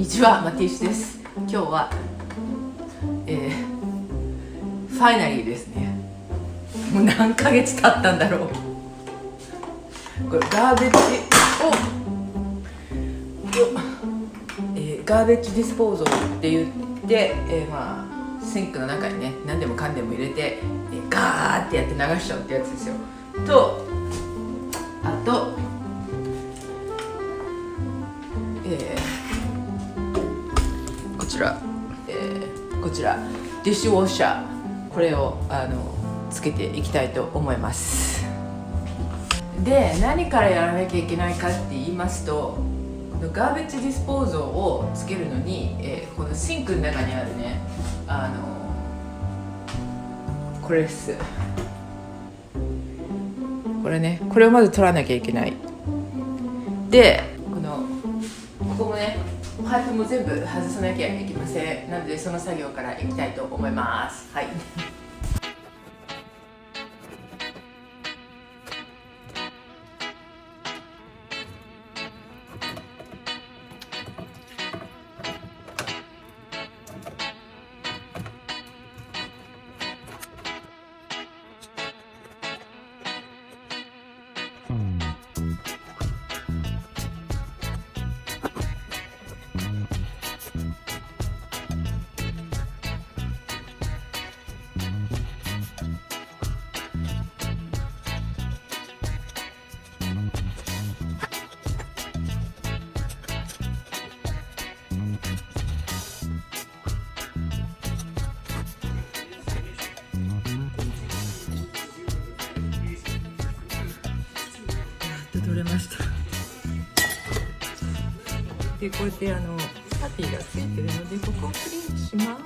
にちは、マティッシュです。今日は、ファイナリーですね。もう何ヶ月経ったんだろう。これガーベッジガーベッジディスポーザーって言って、シンクの中にね何でもかんでも入れて、ガーってやって流しちゃうってやつですよ。とあと、こちらディッシュウォッシャー、これをつけていきたいと思います。で、何からやらなきゃいけないかって言いますと、このガーベッジディスポーザーをつけるのに、このシンクの中にあるね、これです。これをまず取らなきゃいけない。で、ここもね、パイプも全部外さなきゃいけません。なのでその作業からいきたいと思います。はい。取れました。で、こうやってパティがついてるので、ここをクリーンします。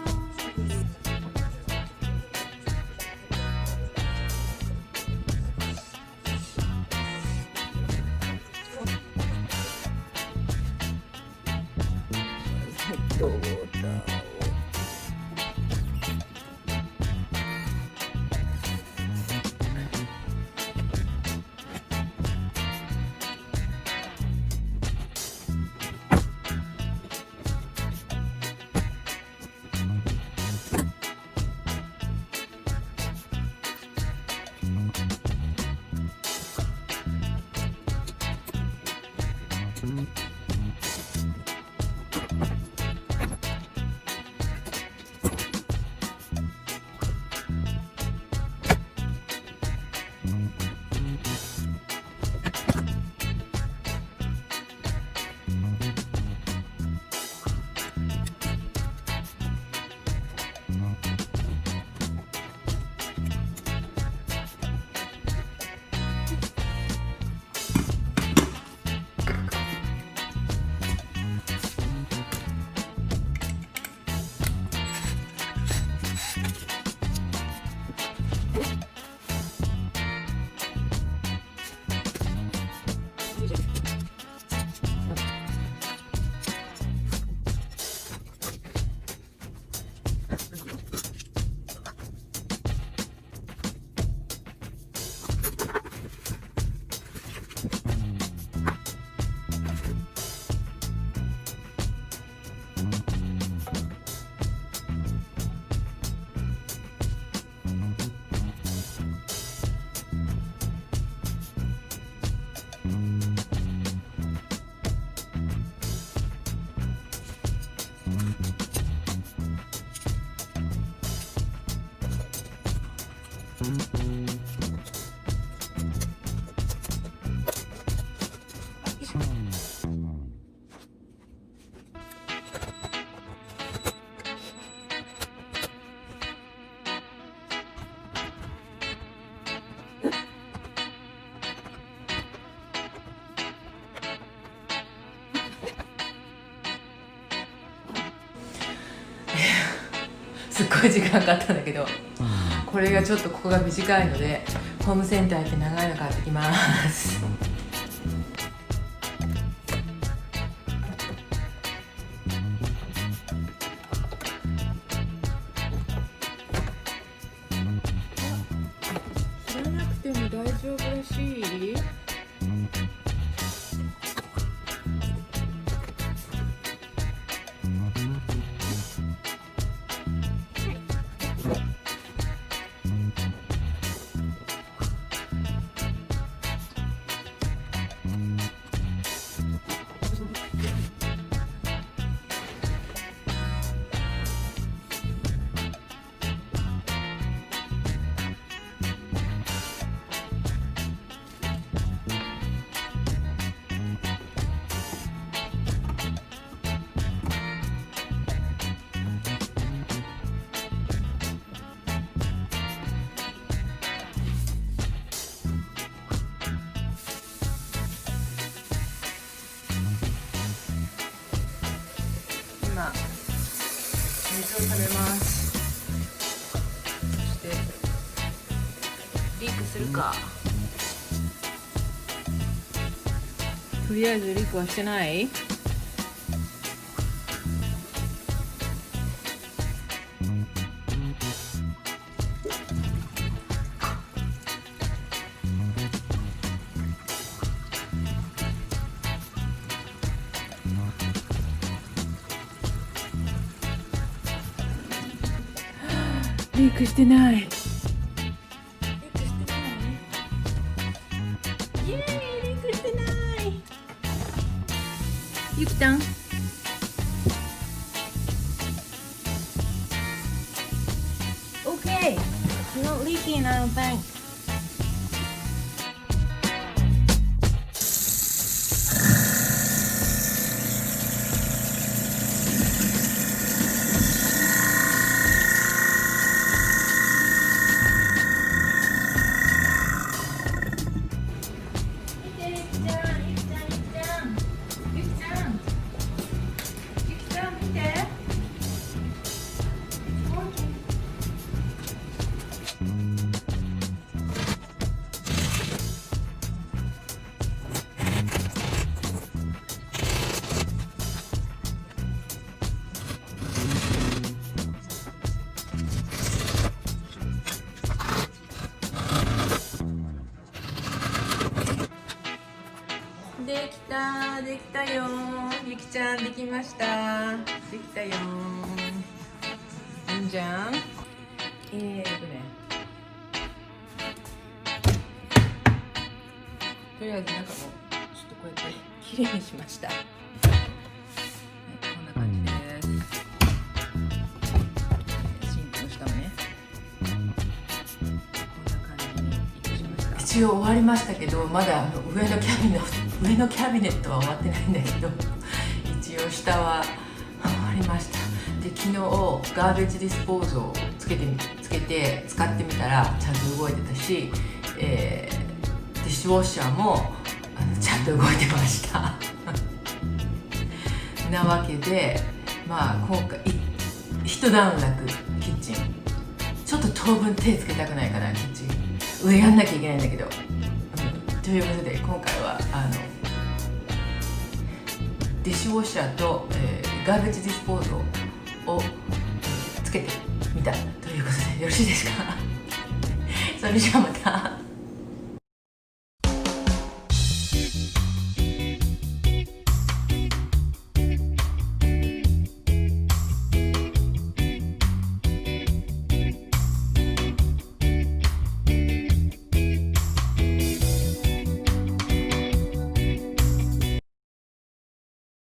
ホットウォーターをすっごい時間かかったんだけど、これがちょっとここが短いのでホームセンター行って長いの買ってきます。知らなくても大丈夫らしい。今水を溜めます。そしてリークするか。とりあえずリークはしてない。リークしてない。リークしてない。イエーイ、リークしてない。ゆきたん。Okay, it's not leaking, I don't think.できたよ。ゆきちゃんできました。できたよ。いいじゃん。とりあえず中もちょっとこうやってきれいにしました。はい、こんな感じです。シンクの下もね。こんな感じにしました。一応終わりましたけど、まだ上のキャビネットは終わってないんだけど、一応下は終わりました。で、昨日ガーベージディスポーズをつけて使ってみたらちゃんと動いてたし、ディッシュウォッシャーもちゃんと動いてましたなわけで、まあ今回一段落キッチン、ちょっと当分手つけたくないかな。キッチン上やんなきゃいけないんだけど、ということで今回はディッシュウォッシャーと、ガーベージディスポーズをつけてみたということでよろしいですかそれじゃあまた。